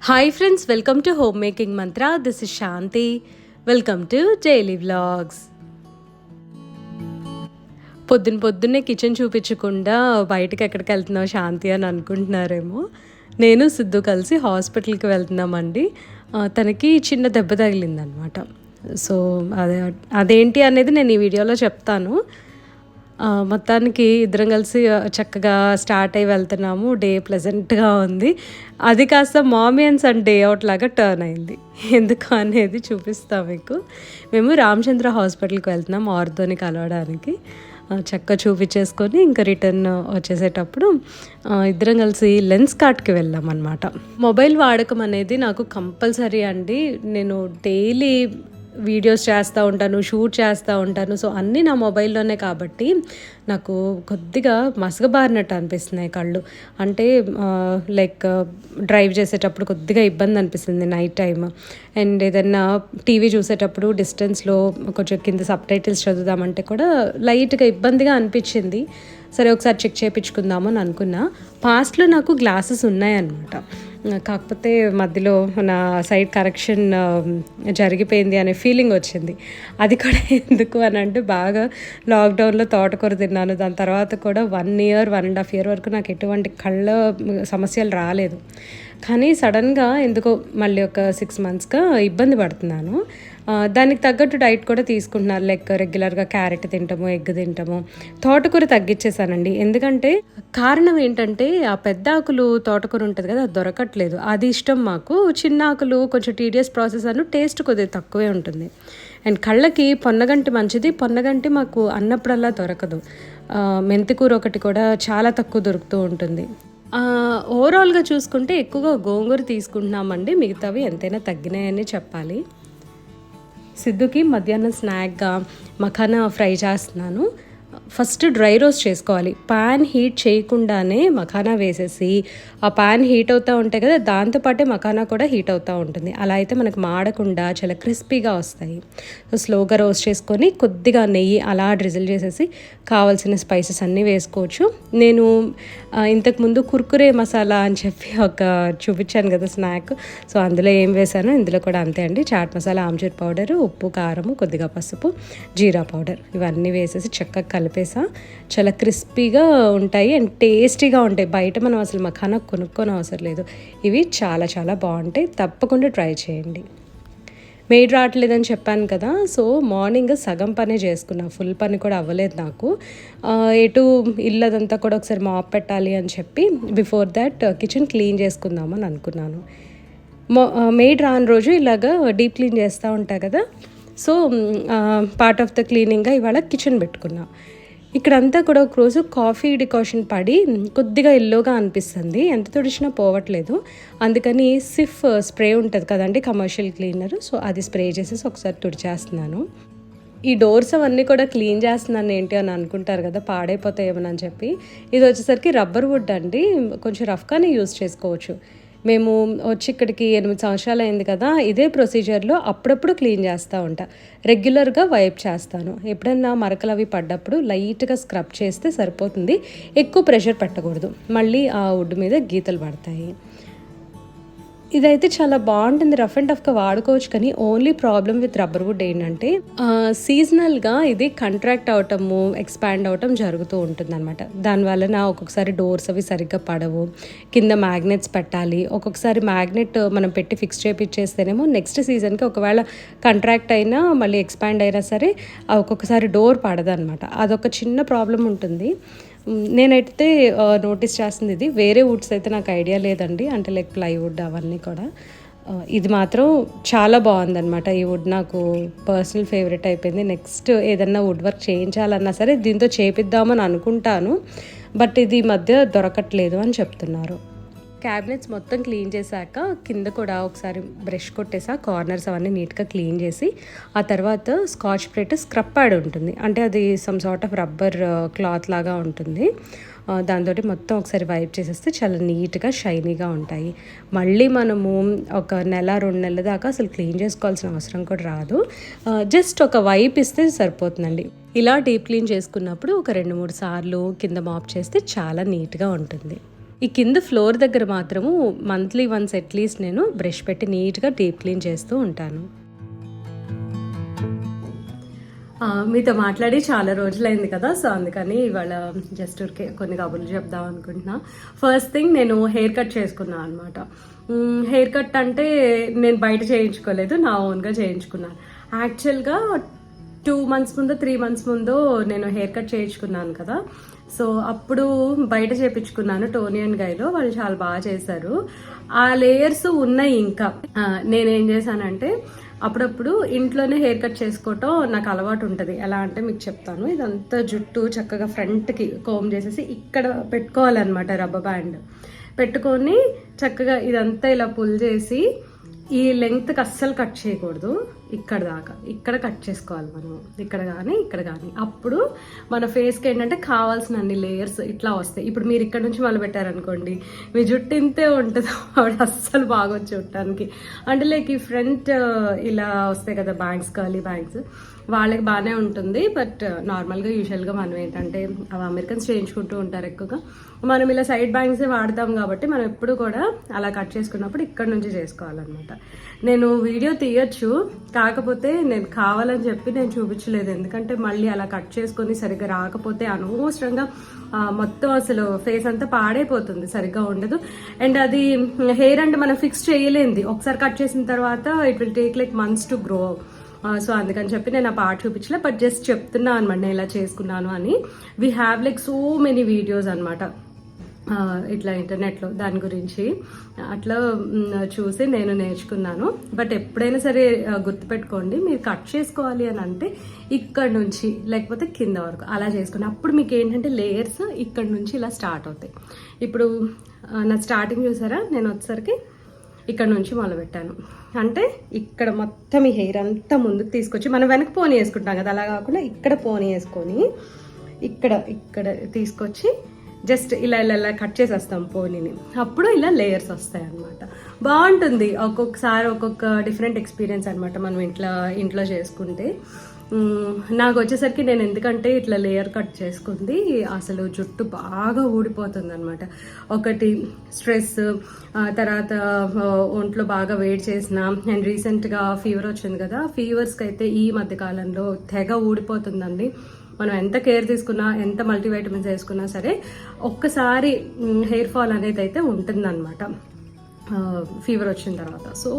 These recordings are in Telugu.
Hi friends, welcome to home making mantra. This is Shanti. Welcome to daily vlogs. పొద్దున్నే కిచెన్ చూపించకుండా బయటకు ఎక్కడికి వెళ్తున్నావు శాంతి అని అనుకుంటున్నారేమో. నేను సిద్ధు కలిసి హాస్పిటల్కి వెళ్తున్నామండి. తనకి చిన్న దెబ్బ తగిలిందనమాట. సో అదేంటి అనేది నేను ఈ వీడియోలో చెప్తాను. మొత్తానికి ఇద్దరం కలిసి చక్కగా స్టార్ట్ అయ్యి వెళ్తున్నాము. డే ప్లెజెంట్గా ఉంది. అది కాస్త mommy and son day out లాగా టర్న్ అయింది. ఎందుకు అనేది చూపిస్తాం మీకు. మేము రామచంద్ర హాస్పిటల్కి వెళ్తున్నాం ఆర్థోని కలవడానికి. చక్కగా చూపించేసుకొని ఇంకా రిటర్న్ వచ్చేసేటప్పుడు ఇద్దరం కలిసి లెన్స్ కార్ట్కి వెళ్ళాం అనమాట. మొబైల్ వాడకం అనేది నాకు కంపల్సరీ అండి. నేను డైలీ వీడియోస్ చేస్తూ ఉంటాను, షూట్ చేస్తూ ఉంటాను. సో అన్నీ నా మొబైల్లోనే కాబట్టి నాకు కొద్దిగా మసకబారినట్టు అనిపిస్తున్నాయి కళ్ళు. అంటే లైక్ డ్రైవ్ చేసేటప్పుడు కొద్దిగా ఇబ్బంది అనిపిస్తుంది నైట్ టైం. అండ్ ఏదన్నా టీవీ చూసేటప్పుడు డిస్టెన్స్లో కొంచెం కింద సబ్ టైటిల్స్ చదువుదామంటే కూడా లైట్గా ఇబ్బందిగా అనిపించింది. సరే ఒకసారి చెక్ చేయించుకుందాము అని అనుకున్నా. పాస్ట్లో నాకు గ్లాసెస్ ఉన్నాయన్నమాట. కాకపోతే మధ్యలో నా సైడ్ కరెక్షన్ జరిగిపోయింది అనే ఫీలింగ్ వచ్చింది. అది కూడా ఎందుకు అని అంటే బాగా లాక్డౌన్లో తోటకూర తిన్నాను. దాని తర్వాత కూడా 1 year 1.5 year వరకు నాకు ఎటువంటి కళ్ళ సమస్యలు రాలేదు. కానీ సడన్గా ఎందుకో మళ్ళీ ఒక 6 monthsగా ఇబ్బంది పడుతున్నాను. దానికి తగ్గట్టు డైట్ కూడా తీసుకుంటున్నాను. లైక్ రెగ్యులర్గా క్యారెట్ తింటాము, ఎగ్ తింటాము. తోటకూర తగ్గించేసానండి. ఎందుకంటే కారణం ఏంటంటే ఆ పెద్ద ఆకులు తోటకూర ఉంటుంది కదా, అది దొరకట్లేదు. అది ఇష్టం మాకు. చిన్న ఆకులు కొంచెం టీడియస్ ప్రాసెస్ అను టేస్ట్ కొద్దిగా తక్కువే ఉంటుంది. అండ్ కళ్ళకి పొన్నగంటి మంచిది. పొన్నగంటి మాకు అన్నప్పుడల్లా దొరకదు. మెంతికూర ఒకటి కూడా చాలా తక్కువ దొరుకుతూ ఉంటుంది. ఓవరాల్గా చూసుకుంటే ఎక్కువగా గోంగూర తీసుకుంటున్నామండి. మిగతావి ఎంతైనా తగ్గినాయని చెప్పాలి. సిద్ధుకి మధ్యాహ్నం స్నాక్గా మఖానా ఫ్రై చేస్తున్నాను. ఫస్ట్ డ్రై రోస్ట్ చేసుకోవాలి. పాన్ హీట్ చేయకుండానే మఖానా వేసేసి ఆ పాన్ హీట్ అవుతూ ఉంటాయి కదా, దాంతోపాటే మఖానా కూడా హీట్ అవుతూ ఉంటుంది. అలా అయితే మనకు మాడకుండా చాలా క్రిస్పీగా వస్తాయి. సో స్లోగా రోస్ట్ చేసుకొని కొద్దిగా నెయ్యి అలా డ్రిజిల్ చేసేసి కావాల్సిన స్పైసెస్ అన్నీ వేసుకోవచ్చు. నేను ఇంతకుముందు కుర్కురే మసాలా అని చెప్పి ఒక చూపించాను కదా స్నాక్. సో అందులో ఏం వేసానో ఇందులో కూడా అంతే అండి. చాట్ మసాలా, ఆమ్చూర్ పౌడర్, ఉప్పు, కారము, కొద్దిగా పసుపు, జీరా పౌడర్ ఇవన్నీ వేసేసి చక్కగా కలిపేసా. చాలా క్రిస్పీగా ఉంటాయి అండ్ టేస్టీగా ఉంటాయి. బయట మనం అసలు మఖానా కొనుక్కొని అవసరం లేదు. ఇవి చాలా చాలా బాగుంటాయి. తప్పకుండా ట్రై చేయండి. మెయిడ్ రావట్లేదని చెప్పాను కదా, సో మార్నింగ్ సగం పనే చేసుకున్నా. ఫుల్ పని కూడా అవ్వలేదు నాకు. ఎటు ఇల్లు అదంతా కూడా ఒకసారి మాప్ పెట్టాలి అని చెప్పి బిఫోర్ దాట్ కిచెన్ క్లీన్ చేసుకుందామని అనుకున్నాను. మెయిడ్ రాని రోజు ఇలాగా డీప్ క్లీన్ చేస్తూ ఉంటా కదా, సో పార్ట్ ఆఫ్ ద క్లీనింగ్గా ఇవాళ కిచెన్ పెట్టుకున్నా. ఇక్కడంతా కూడా ఒక రోజు కాఫీ డికాషన్ పడి కొద్దిగా ఎల్లోగా అనిపిస్తుంది. ఎంత తుడిచినా పోవట్లేదు. అందుకని సిఫ్ స్ప్రే ఉంటుంది కదండి, కమర్షియల్ క్లీనర్. సో అది స్ప్రే చేసేసి ఒకసారి తుడిచేస్తున్నాను. ఈ డోర్స్ అవన్నీ కూడా క్లీన్ చేస్తున్నాను ఏంటి అని అనుకుంటారు కదా, పాడైపోతాయేమోనని చెప్పి. ఇది వచ్చేసరికి రబ్బర్ వుడ్ అండి. కొంచెం రఫ్గానే యూజ్ చేసుకోవచ్చు. మేము వచ్చి ఇక్కడికి 8 సంవత్సరాలు అయింది కదా, ఇదే ప్రొసీజర్లో అప్పుడప్పుడు క్లీన్ చేస్తూ ఉంటా. రెగ్యులర్గా వైప్ చేస్తాను. ఎప్పుడన్నా మరకలు అవి పడ్డప్పుడు లైట్గా స్క్రబ్ చేస్తే సరిపోతుంది. ఎక్కువ ప్రెషర్ పెట్టకూడదు, మళ్ళీ ఆ వుడ్ మీద గీతలు పడతాయి. ఇదైతే చాలా బాగుంటుంది. రఫ్ అండ్ టఫ్గా వాడుకోవచ్చు. కానీ only problem with rubber wood ఏంటంటే సీజనల్గా ఇది కంట్రాక్ట్ అవటము, ఎక్స్పాండ్ అవటం జరుగుతూ ఉంటుంది అనమాట. దానివల్ల ఒక్కొక్కసారి డోర్స్ అవి సరిగ్గా పడవు. కింద మ్యాగ్నెట్స్ పెట్టాలి. ఒక్కొక్కసారి మ్యాగ్నెట్ మనం పెట్టి ఫిక్స్ చేపిచ్చేస్తేనేమో నెక్స్ట్ సీజన్కి ఒకవేళ కంట్రాక్ట్ అయినా మళ్ళీ ఎక్స్పాండ్ అయినా సరే ఒక్కొక్కసారి డోర్ పడదనమాట. అదొక చిన్న ప్రాబ్లం ఉంటుంది. నేనైతే నోటీస్ చేస్తుంది ఇది. వేరే వుడ్స్ అయితే నాకు ఐడియా లేదండి, అంటే లైక్ ప్లైవుడ్ అవన్నీ కూడా. ఇది మాత్రం చాలా బాగుందనమాట. ఈ వుడ్ నాకు పర్సనల్ ఫేవరెట్ అయిపోయింది. నెక్స్ట్ ఏదన్నా వుడ్ వర్క్ చేయించాలన్నా సరే దీంతో చేపిద్దామని అనుకుంటాను, బట్ ఇది ఈ మధ్య దొరకట్లేదు అని చెప్తున్నారు. క్యాబినెట్స్ మొత్తం క్లీన్ చేశాక కింద కూడా ఒకసారి బ్రష్ కొట్టేసా. కార్నర్స్ అవన్నీ నీట్గా క్లీన్ చేసి ఆ తర్వాత స్కాచ్ బ్రైట్ స్క్రబ్ ప్యాడ్ ఉంటుంది, అంటే అది some sort of rubber cloth లాగా ఉంటుంది. దాంతో మొత్తం ఒకసారి వైప్ చేసేస్తే చాలా నీట్గా షైనీగా ఉంటాయి. మళ్ళీ మనము ఒక 1-2 నెలల దాకా అసలు క్లీన్ చేసుకోవాల్సిన అవసరం కూడా రాదు. జస్ట్ ఒక వైప్ ఇస్తే సరిపోతుందండి. ఇలా డీప్ క్లీన్ చేసుకున్నప్పుడు ఒక 2-3 సార్లు కింద మాప్ చేస్తే చాలా నీట్గా ఉంటుంది. ఈ కింద ఫ్లోర్ దగ్గర మాత్రము మంత్లీ వన్స్ అట్లీస్ట్ నేను బ్రష్ పెట్టి నీట్గా డీప్ క్లీన్ చేస్తూ ఉంటాను. మీతో మాట్లాడి చాలా రోజులైంది కదా, సో అందుకని ఇవాళ జస్ట్ ఊరికే కొన్ని కబుర్లు చెప్దాం అనుకుంటున్నా. ఫస్ట్ థింగ్, నేను హెయిర్ కట్ చేసుకున్నాను అనమాట. హెయిర్ కట్ అంటే నేను బయట చేయించుకోలేదు, నా ఓన్గా చేయించుకున్నాను. యాక్చువల్గా 2 months ముందు 3 months ముందు నేను హెయిర్ కట్ చేయించుకున్నాను కదా, సో అప్పుడు బయట చేయించుకున్నాను టోనీ అండ్ గైలో. వాళ్ళు చాలా బాగా చేశారు. ఆ లేయర్స్ ఉన్నాయి. ఇంకా నేనేం చేశానంటే అప్పుడప్పుడు ఇంట్లోనే హెయిర్ కట్ చేసుకోవటం నాకు అలవాటు ఉంటుంది. ఎలా అంటే మీకు చెప్తాను. ఇదంతా జుట్టు చక్కగా ఫ్రంట్కి కోమ్ చేసేసి ఇక్కడ పెట్టుకోవాలన్నమాట. రబ్బర్ బ్యాండ్ పెట్టుకొని చక్కగా ఇదంతా ఇలా పుల్ చేసి ఈ లెంగ్త్కి అస్సలు కట్ చేయకూడదు. ఇక్కడ దాకా ఇక్కడ కట్ చేసుకోవాలి మనం, ఇక్కడ కానీ అప్పుడు మన ఫేస్కి ఏంటంటే కావాల్సిన అన్ని లేయర్స్ ఇట్లా వస్తాయి. ఇప్పుడు మీరు ఇక్కడ నుంచి మొదలు పెట్టారనుకోండి, మీ జుట్టు ఇంతే ఉంటుంది, ఆవిడ అస్సలు బాగొచ్చు చూడటానికి. అంటే లైక్ ఈ ఫ్రంట్ ఇలా వస్తాయి కదా బ్యాంగ్స్, కర్లీ బ్యాంగ్స్, వాళ్ళకి బాగానే ఉంటుంది. బట్ నార్మల్గా యూజువల్గా మనం ఏంటంటే అవి అమెరికన్స్ చేయించుకుంటూ ఉంటారు ఎక్కువగా. మనం ఇలా సైడ్ బ్యాంగ్సే వాడతాం కాబట్టి మనం ఎప్పుడు కూడా అలా కట్ చేసుకున్నప్పుడు ఇక్కడ నుంచి చేసుకోవాలన్నమాట. నేను వీడియో తీయొచ్చు, కాకపోతే నేను కావాలని చెప్పి నేను చూపించలేదు. ఎందుకంటే మళ్ళీ అలా కట్ చేసుకొని సరిగ్గా రాకపోతే అనవసరంగా మొత్తం అసలు ఫేస్ అంతా పాడైపోతుంది, సరిగ్గా ఉండదు. అండ్ అది హెయిర్ అంటే మనం ఫిక్స్ చేయలేంది. ఒకసారి కట్ చేసిన తర్వాత it will take like months to grow. So అందుకని చెప్పి నేను ఆ పార్ట్ చూపించలే, బట్ జస్ట్ చెప్తున్నా అనమాట నేను ఇలా చేసుకున్నాను అని. We have like so many videos అనమాట ఇట్లా ఇంటర్నెట్లో దాని గురించి. అట్లా చూసి నేను నేర్చుకున్నాను. బట్ ఎప్పుడైనా సరే గుర్తుపెట్టుకోండి, మీరు కట్ చేసుకోవాలి అని అంటే ఇక్కడ నుంచి లేకపోతే కింద వరకు అలా చేసుకోండి. అప్పుడు మీకు ఏంటంటే లేయర్స్ ఇక్కడ నుంచి ఇలా స్టార్ట్ అవుతాయి. ఇప్పుడు నా స్టార్టింగ్ చూసారా, నేను వచ్చేసరికి ఇక్కడ నుంచి మొదలుపెట్టాను. అంటే ఇక్కడ మొత్తం ఈ హెయిర్ అంతా ముందుకు తీసుకొచ్చి మనం వెనక పోనీ వేసుకుంటాం కదా, అలా కాకుండా ఇక్కడ పోనీ వేసుకొని ఇక్కడ తీసుకొచ్చి జస్ట్ ఇలా ఇలా ఇలా కట్ చేసేస్తాం పోనీని. అప్పుడు ఇలా లేయర్స్ వస్తాయి అన్నమాట. బాగుంటుంది. ఒక్కొక్కసారి ఒక్కొక్క డిఫరెంట్ ఎక్స్పీరియన్స్ అనమాట మనం ఇంట్లో చేసుకుంటే. నాకు వచ్చేసరికి నేను ఎందుకంటే ఇట్లా లేయర్ కట్ చేసుకుంది, అసలు జుట్టు బాగా ఊడిపోతుంది అనమాట. ఒకటి స్ట్రెస్, తర్వాత ఒంట్లో బాగా వెయిట్ చేసిన, అండ్ రీసెంట్గా ఫీవర్ వచ్చింది కదా, ఫీవర్స్కి అయితే ఈ మధ్య కాలంలో తెగ ఊడిపోతుందండి. మనం ఎంత కేర్ తీసుకున్నా, ఎంత మల్టీవైటమిన్స్ వేసుకున్నా సరే ఒక్కసారి హెయిర్ ఫాల్ అనేది అయితే ఉంటుందన్నమాట ఫీవర్ వచ్చిన తర్వాత. సో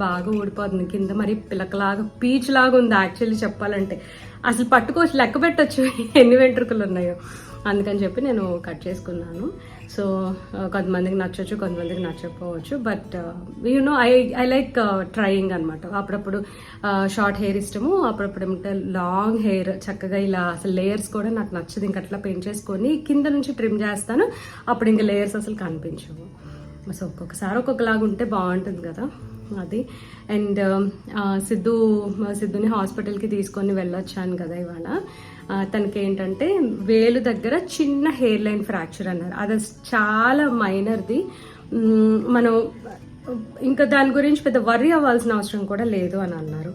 బాగా ఊడిపోతుంది కింద, మరి పిలకలాగా పీచ్ లాగా ఉంది యాక్చువల్లీ చెప్పాలంటే. అసలు పట్టుకోవచ్చు, లెక్క పెట్టచ్చు ఎన్ని వెంట్రుకలు ఉన్నాయో. అందుకని చెప్పి నేను కట్ చేసుకున్నాను. సో కొంతమందికి నచ్చవచ్చు, కొంతమందికి నచ్చకపోవచ్చు. But you know I like trying అనమాట. అప్పుడప్పుడు షార్ట్ హెయిర్ ఇష్టము, అప్పుడప్పుడు ఏమంటే లాంగ్ హెయిర్ చక్కగా ఇలా. అసలు లేయర్స్ కూడా నాకు నచ్చదు, ఇంక అట్లా పెంచేసుకొని కింద నుంచి ట్రిమ్ చేస్తాను. అప్పుడు ఇంకా లేయర్స్ అసలు కనిపించవు. సో ఒక్కొక్కసారి ఒక్కొక్కలాగా ఉంటే బాగుంటుంది కదా అది. అండ్ సిద్ధుని హాస్పిటల్కి తీసుకొని వెళ్ళొచ్చాను కదా ఇవాళ. తనకి ఏంటంటే వేలు దగ్గర చిన్న హెయిర్ లైన్ ఫ్రాక్చర్ అన్నారు. అది చాలా మైనర్ది. మనం ఇంకా దాని గురించి పెద్ద వర్రీ అవ్వాల్సిన అవసరం కూడా లేదు అని అన్నారు.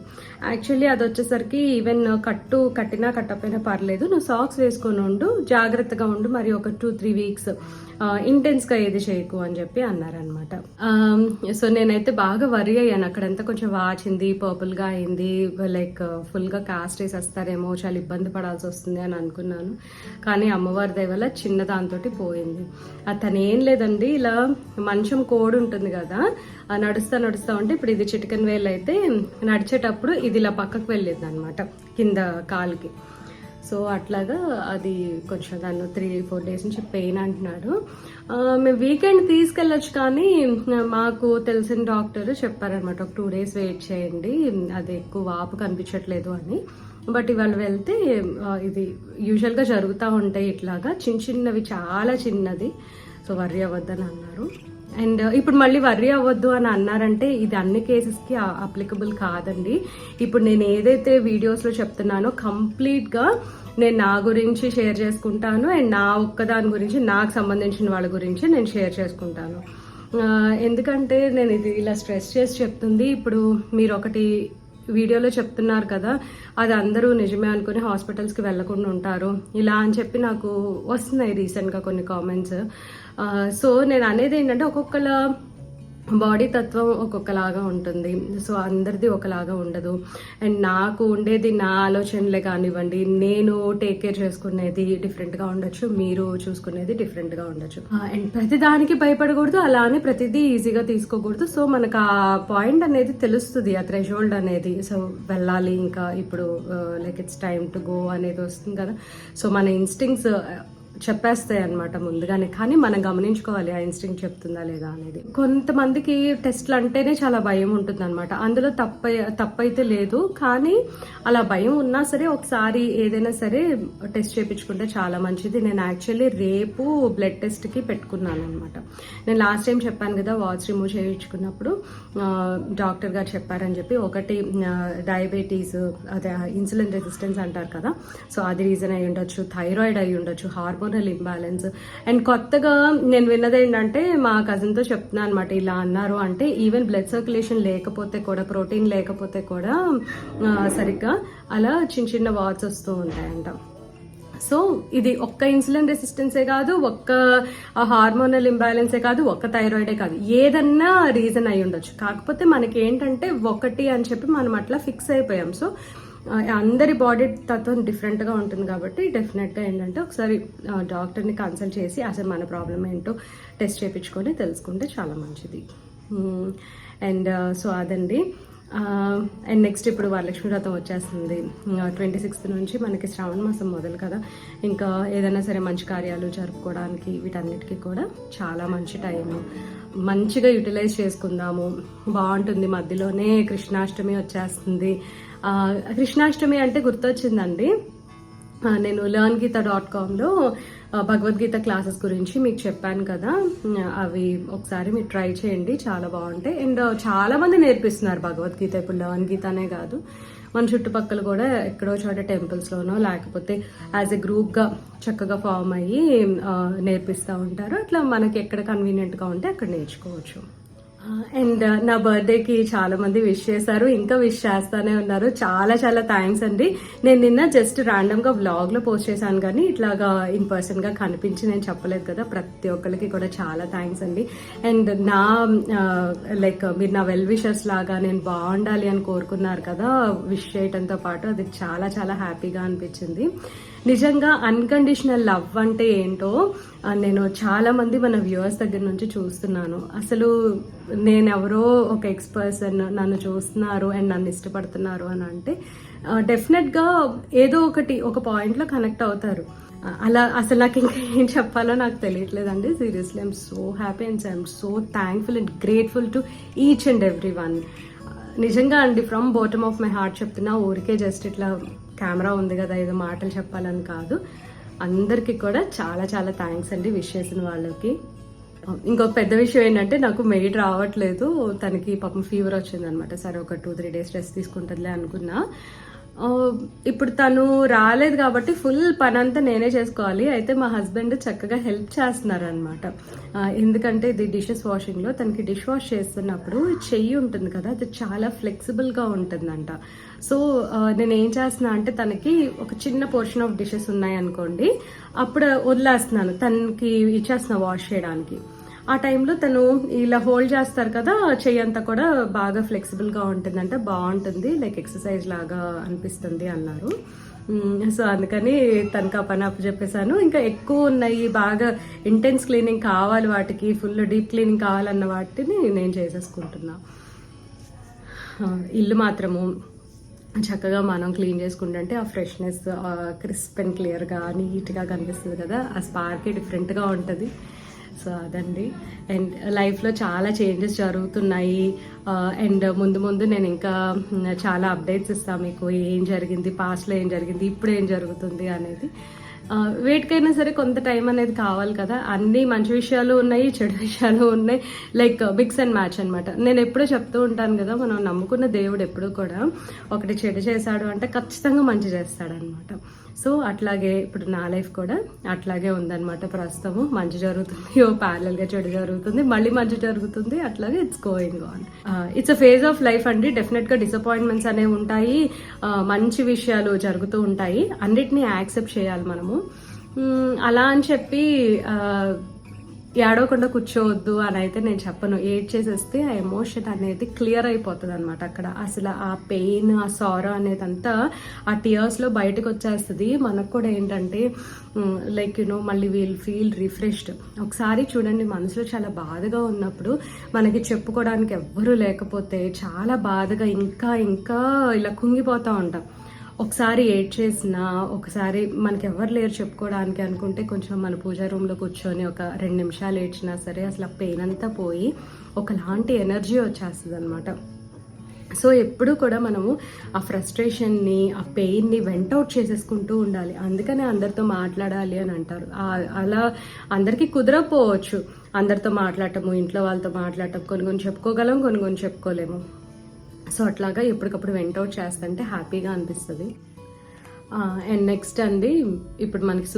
యాక్చువల్లీ అది వచ్చేసరికి ఈవెన్ కట్టినా కట్టకపోయినా పర్లేదు, నువ్వు సాక్స్ వేసుకొని ఉండు, జాగ్రత్తగా ఉండు, మరి ఒక 2-3 weeks ఇంటెన్స్గా ఏది చేయకు అని చెప్పి అన్నారనమాట. సో నేనైతే బాగా వర్రీ అయ్యాను. అక్కడంతా కొంచెం వాచింది, పర్పుల్గా అయింది, లైక్ ఫుల్గా కాస్ట్ వేసేస్తారేమో, చాలా ఇబ్బంది పడాల్సి వస్తుంది అని అనుకున్నాను. కానీ అమ్మవారి దయ వల్ల చిన్న దాంతో పోయింది. తనేం లేదండి, ఇలా మంచం కోడి ఉంటుంది కదా, నడుస్తా ఉంటే ఇప్పుడు ఇది చిటికెన్ వేలు అయితే నడిచేటప్పుడు ఇది ఇలా పక్కకు వెళ్ళేది అనమాట కింద కాలుకి. సో అట్లాగా అది కొంచెం దాన్ని 3-4 days నుంచి పెయిన్ అంటున్నాడు. మేము వీకెండ్ తీసుకెళ్ళొచ్చు, కానీ మాకు తెలిసిన డాక్టర్ చెప్పారనమాట ఒక 2 days వెయిట్ చేయండి, అది ఎక్కువ వాపు కనిపించట్లేదు అని. బట్ ఇవాళ వెళ్తే ఇది యూజువల్గా జరుగుతూ ఉంటాయి ఇట్లాగా చిన్నవి, చాలా చిన్నది. సో వర్రీ అవ్వద్దని అన్నారు. అండ్ ఇప్పుడు మళ్ళీ వర్రీ అవ్వద్దు అని అన్నారంటే ఇది అన్ని కేసెస్కి అప్లికబుల్ కాదండి. ఇప్పుడు నేను ఏదైతే వీడియోస్లో చెప్తున్నానో కంప్లీట్గా నేను నా గురించి షేర్ చేసుకుంటాను. అండ్ నా ఒక్కదాని గురించి, నాకు సంబంధించిన వాళ్ళ గురించి నేను షేర్ చేసుకుంటాను. ఎందుకంటే నేను ఇది ఇలా స్ట్రెస్ చేసి చెప్తుంది. ఇప్పుడు మీరు ఒకటి వీడియోలో చెప్తున్నారు కదా, అది అందరూ నిజమే అనుకుని హాస్పిటల్స్కి వెళ్ళకుండా ఉంటారు ఇలా అని చెప్పి నాకు వస్తున్నాయి రీసెంట్గా కొన్ని కామెంట్స్. సో నేను అనేది ఏంటంటే ఒక్కొక్కల బాడీ తత్వం ఒక్కొక్కలాగా ఉంటుంది. సో అందరిది ఒకలాగా ఉండదు. అండ్ నాకు ఉండేది నా ఆలోచనలే కానివ్వండి, నేను టేక్ కేర్ చేసుకునేది డిఫరెంట్గా ఉండొచ్చు, మీరు చూసుకునేది డిఫరెంట్గా ఉండొచ్చు. అండ్ ప్రతిదానికి భయపడకూడదు, అలానే ప్రతిదీ ఈజీగా తీసుకోకూడదు. సో మనకు ఆ పాయింట్ అనేది తెలుస్తుంది, ఆ థ్రెషోల్డ్ అనేది. సో వెళ్ళాలి ఇంకా ఇప్పుడు like it's time to go అనేది వస్తుంది కదా. సో మన ఇన్స్టింక్ట్స్ చెప్పేస్తాయి అనమాట ముందుగానే, కానీ మనం గమనించుకోవాలి ఆ ఇన్స్టింక్ట్ చెప్తుందా లేదా అనేది. కొంతమందికి టెస్ట్లు అంటేనే చాలా భయం ఉంటుంది అనమాట. అందులో తప్పైతే లేదు, కానీ అలా భయం ఉన్నా సరే ఒకసారి ఏదైనా సరే టెస్ట్ చేయించుకుంటే చాలా మంచిది. నేను యాక్చువల్లీ రేపు బ్లడ్ టెస్ట్కి పెట్టుకున్నాను అనమాట. నేను లాస్ట్ టైం చెప్పాను కదా, వాచ్ రిమూవ్ చేయించుకున్నప్పుడు డాక్టర్ గారు చెప్పారని చెప్పి, ఒకటి డయాబెటీస్, అదే ఇన్సులిన్ రెసిస్టెన్స్ అంటారు కదా, సో అది రీజన్ అయి ఉండొచ్చు, థైరాయిడ్ అయి ఉండొచ్చు, హార్మోనల్ ఇంబ్యాలెన్స్. అండ్ కొత్తగా నేను విన్నది ఏంటంటే, మా కజిన్తో చెప్తున్నాను అనమాట, ఇలా అన్నారు అంటే ఈవెన్ బ్లడ్ సర్క్యులేషన్ లేకపోతే కూడా, ప్రోటీన్ లేకపోతే కూడా సరిగ్గా అలా చిన్న చిన్న వాట్స్ వస్తూ ఉంటాయంట. సో ఇది ఒక్క ఇన్సులిన్ రెసిస్టెన్సే కాదు, ఒక్క హార్మోనల్ ఇంబ్యాలెన్సే కాదు, ఒక్క థైరాయిడే కాదు, ఏదన్నా రీజన్ అయి ఉండొచ్చు. కాకపోతే మనకి ఏంటంటే ఒకటి అని చెప్పి మనం అట్లా ఫిక్స్ అయిపోయాం. సో అందరి బాడీ తత్వం డిఫరెంట్గా ఉంటుంది కాబట్టి డెఫినెట్గా ఏంటంటే ఒకసారి డాక్టర్ని కన్సల్ట్ చేసి అసలు మన ప్రాబ్లం ఏంటో టెస్ట్ చేయించుకొని తెలుసుకుంటే చాలా మంచిది. అండ్ సో అదండి. అండ్ నెక్స్ట్ ఇప్పుడు వరలక్ష్మి వ్రతం వచ్చేస్తుంది. 26th నుంచి మనకి శ్రావణ మాసం మొదలు కదా. ఇంకా ఏదైనా సరే మంచి కార్యాలు జరుపుకోవడానికి వీటన్నిటికీ కూడా చాలా మంచి టైము. మంచిగా యూటిలైజ్ చేసుకుందాము, బాగుంటుంది. మధ్యలోనే కృష్ణాష్టమి వచ్చేస్తుంది. కృష్ణాష్టమి అంటే గుర్తొచ్చిందండి, నేను learngita.comలో భగవద్గీత క్లాసెస్ గురించి మీకు చెప్పాను కదా, అవి ఒకసారి మీరు ట్రై చేయండి, చాలా బాగుంటాయి. అండ్ చాలా మంది నేర్పిస్తున్నారు భగవద్గీత. ఇప్పుడు learngitaనే కాదు, మన చుట్టుపక్కల కూడా ఎక్కడో చోట టెంపుల్స్లోనో లేకపోతే యాజ్ ఎ గ్రూప్గా చక్కగా ఫామ్ అయ్యి నేర్పిస్తూ ఉంటారు. అట్లా మనకి ఎక్కడ కన్వీనియంట్గా ఉంటే అక్కడ నేర్చుకోవచ్చు. అండ్ నా బర్త్డేకి చాలా మంది విష్ చేశారు, ఇంకా విష్ చేస్తానే ఉన్నారు. చాలా చాలా థ్యాంక్స్ అండి. నేను నిన్న జస్ట్ ర్యాండమ్గా వ్లాగ్లో పోస్ట్ చేశాను, కానీ ఇట్లాగా ఇన్ పర్సన్గా కనిపించి నేను చెప్పలేదు కదా. ప్రతి ఒక్కరికి కూడా చాలా థ్యాంక్స్ అండి. అండ్ నా లైక్ మీరు నా వెల్ విషర్స్ లాగా నేను బాగుండాలి అని కోరుకున్నారు కదా విష్ చేయడంతో పాటు, అది చాలా చాలా హ్యాపీగా అనిపించింది. నిజంగా అన్కండిషనల్ లవ్ అంటే ఏంటో నేను చాలా మంది మన వ్యూవర్స్ దగ్గర నుంచి చూస్తున్నాను. అసలు నేను ఎవరో ఒక ఎక్స్ పర్సన్ నన్ను చూస్తున్నారు అండ్ నన్ను ఇష్టపడుతున్నారు అని అంటే డెఫినెట్గా ఏదో ఒకటి ఒక పాయింట్లో కనెక్ట్ అవుతారు. అలా అసలు నాకు ఇంకా ఏం చెప్పాలో నాకు తెలియట్లేదండి. Seriously I'm so happy and I'm so thankful and grateful to each and every one. నిజంగా అండి, from bottom of my heart చెప్తున్నా. ఊరికే జస్ట్ ఇట్లా కెమెరా ఉంది కదా ఏదో మాటలు చెప్పాలని కాదు. అందరికీ కూడా చాలా చాలా థ్యాంక్స్ అండి విష్ చేసిన వాళ్ళకి. ఇంకొక పెద్ద విషయం ఏంటంటే, నాకు మెయిడ్ రావట్లేదు, తనకి పాపం ఫీవర్ వచ్చిందనమాట. సరే ఒక 2-3 days రెస్ట్ తీసుకుంటుందిలే అనుకున్నా. ఇప్పుడు తను రాలేదు కాబట్టి ఫుల్ పని అంతా నేనే చేసుకోవాలి. అయితే మా హస్బెండ్ చక్కగా హెల్ప్ చేస్తున్నారు అనమాట. ఎందుకంటే ఇది డిషెస్ వాషింగ్లో తనకి డిష్ వాష్ చేస్తున్నప్పుడు చెయ్యి ఉంటుంది కదా, అది చాలా ఫ్లెక్సిబుల్గా ఉంటుందంట. సో నేను ఏం చేస్తున్నా అంటే, తనకి ఒక చిన్న పోర్షన్ ఆఫ్ డిషెస్ ఉన్నాయి అనుకోండి, అప్పుడు వదిలేస్తున్నాను, తనకి ఇచ్చేస్తున్నా వాష్ చేయడానికి. ఆ టైంలో తను ఇలా హోల్డ్ చేస్తారు కదా, చెయ్యి అంతా కూడా బాగా ఫ్లెక్సిబుల్గా ఉంటుందంటే బాగుంటుంది, లైక్ ఎక్సర్సైజ్ లాగా అనిపిస్తుంది అన్నారు. సో అందుకని తనకు ఆ పని అప్పు చెప్పేశాను. ఇంకా ఎక్కువ ఉన్నాయి, బాగా ఇంటెన్స్ క్లీనింగ్ కావాలి, వాటికి ఫుల్ డీప్ క్లీనింగ్ కావాలన్న వాటిని నేను చేసేసుకుంటున్నా. ఇల్లు మాత్రము చక్కగా మనం క్లీన్ చేసుకుంటుంటే ఆ ఫ్రెష్నెస్, క్రిస్ప్ అండ్ క్లియర్గా నీట్గా కనిపిస్తుంది కదా, ఆ స్పార్కే డిఫరెంట్గా ఉంటుంది. సో అదండి. అండ్ లైఫ్లో చాలా చేంజెస్ జరుగుతున్నాయి. అండ్ ముందు ముందు నేను ఇంకా చాలా అప్డేట్స్ ఇస్తాను మీకు, ఏం జరిగింది పాస్ట్లో, ఏం జరిగింది ఇప్పుడు, ఏం జరుగుతుంది అనేది. వేటికైనా సరే కొంత టైం అనేది కావాలి కదా. అన్ని మంచి విషయాలు ఉన్నాయి, చెడు విషయాలు ఉన్నాయి, లైక్ మిక్స్ అండ్ మ్యాచ్ అనమాట. నేను ఎప్పుడూ చెప్తూ ఉంటాను కదా, మనం నమ్ముకున్న దేవుడు ఎప్పుడూ కూడా ఒకటి చెడు చేశాడు అంటే ఖచ్చితంగా మంచి చేస్తాడనమాట. సో అట్లాగే ఇప్పుడు నా లైఫ్ కూడా అట్లాగే ఉందన్నమాట. ప్రస్తుతము మంచి జరుగుతుంది, ప్యారలల్గా చెడు జరుగుతుంది, మళ్ళీ మంచి జరుగుతుంది, అట్లాగే it's going on. It's a phase of life అండి. డెఫినెట్గా డిసప్పాయింట్మెంట్స్ అనేవి ఉంటాయి, మంచి విషయాలు జరుగుతూ ఉంటాయి, అన్నిటినీ యాక్సెప్ట్ చేయాలి మనము. అలా అని చెప్పి ఏడవకుండా కూర్చోవద్దు అని అయితే నేను చెప్పను. ఏడ్ చేసేస్తే ఆ ఎమోషన్ అనేది క్లియర్ అయిపోతుంది అనమాట. అక్కడ అసలు ఆ పెయిన్, ఆ సారో అనేది అంతా ఆ టీయర్స్లో బయటకు వచ్చేస్తుంది. మనకు కూడా ఏంటంటే లైక్ మళ్ళీ వీల్ ఫీల్ రిఫ్రెష్డ్. ఒకసారి చూడండి, మనసులో చాలా బాధగా ఉన్నప్పుడు మనకి చెప్పుకోవడానికి ఎవ్వరూ లేకపోతే చాలా బాధగా ఇంకా ఇంకా ఇలా కుంగిపోతూ ఉంటాం. ఒకసారి ఏడ్ చేసినా, ఒకసారి మనకి ఎవరు లేరు చెప్పుకోవడానికి అనుకుంటే కొంచెం మన పూజా రూమ్లో కూర్చొని ఒక 2 నిమిషాలు ఏడ్చినా సరే అసలు ఆ పెయిన్ అంతా పోయి ఒకలాంటి ఎనర్జీ వచ్చేస్తుంది అనమాట. సో ఎప్పుడు కూడా మనము ఆ ఫ్రస్ట్రేషన్ని, ఆ పెయిన్ని వెంట్ అవుట్ చేసేసుకుంటూ ఉండాలి. అందుకనే అందరితో మాట్లాడాలి అని అంటారు. అలా అందరికీ కుదరకపోవచ్చు అందరితో మాట్లాడటము, ఇంట్లో వాళ్ళతో మాట్లాడటం. కొన్ని చెప్పుకోగలం, కొన్ని చెప్పుకోలేము. సో అట్లాగా ఎప్పటికప్పుడు వెంట్ అవుట్ చేస్తుంటే హ్యాపీగా అనిపిస్తుంది. అండ్ నెక్స్ట్ అండి, ఇప్పుడు మనకి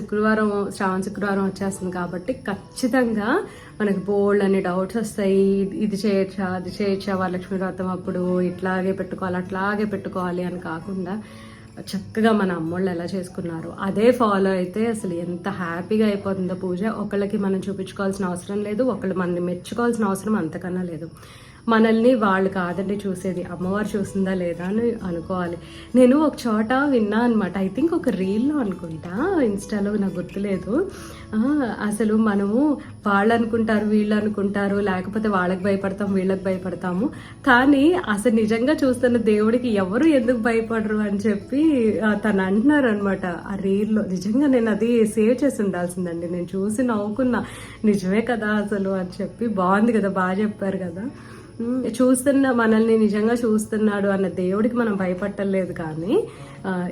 శ్రావణ శుక్రవారం వచ్చేస్తుంది కాబట్టి ఖచ్చితంగా మనకి బోల్డ్ అనే డౌట్స్ వస్తాయి. ఇది చేయొచ్చా, అది చేయొచ్చా, వరలక్ష్మి వ్రతం అప్పుడు ఇట్లాగే పెట్టుకోవాలి, అట్లాగే పెట్టుకోవాలి అని కాకుండా చక్కగా మన అమ్మోళ్ళు ఎలా చేసుకున్నారు అదే ఫాలో అయితే అసలు ఎంత హ్యాపీగా అయిపోతుందో పూజ. ఒకళ్ళకి మనం చూపించుకోవాల్సిన అవసరం లేదు, ఒకళ్ళు మనల్ని మెచ్చుకోవాల్సిన అవసరం అంతకన్నా లేదు. మనల్ని వాళ్ళు కాదండి చూసేది, అమ్మవారు చూసిందా లేదా అని అనుకోవాలి. నేను ఒక చోట విన్నా అనమాట, ఐ థింక్ ఒక రీల్లో అనుకుంటా, ఇన్స్టాలో నాకు గుర్తులేదు. అసలు మనము వాళ్ళు అనుకుంటారు, వీళ్ళు అనుకుంటారు, లేకపోతే వాళ్ళకి భయపడతాం, వీళ్ళకి భయపడతాము, కానీ అసలు నిజంగా చూస్తున్న దేవుడికి ఎవరు ఎందుకు భయపడరు అని చెప్పి తను అంటున్నారు అనమాట ఆ రీల్లో. నిజంగా నేను అది సేవ్ చేసి ఉండాల్సిందండి. నేను చూసి నవ్వుకున్నా, నిజమే కదా అసలు అని చెప్పి. బాగుంది కదా, బాగా చెప్పారు కదా. మనల్ని నిజంగా చూస్తున్నాడు అన్న దేవుడికి మనం భయపట్టలేదు, కానీ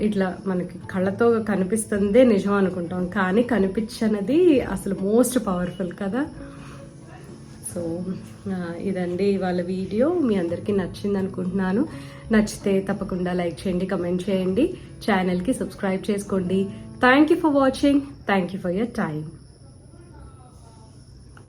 ఇట్లా మనకి కళ్ళతో కనిపిస్తుందే నిజం అనుకుంటాం, కానీ కనిపించనిది అసలు మోస్ట్ పవర్ఫుల్ కదా. సో ఇదండి ఇవాళ వీడియో. మీ అందరికీ నచ్చింది అనుకుంటున్నాను. నచ్చితే తప్పకుండా లైక్ చేయండి, కమెంట్ చేయండి, ఛానల్కి సబ్స్క్రైబ్ చేసుకోండి. Thank you for watching. Thank you for your time.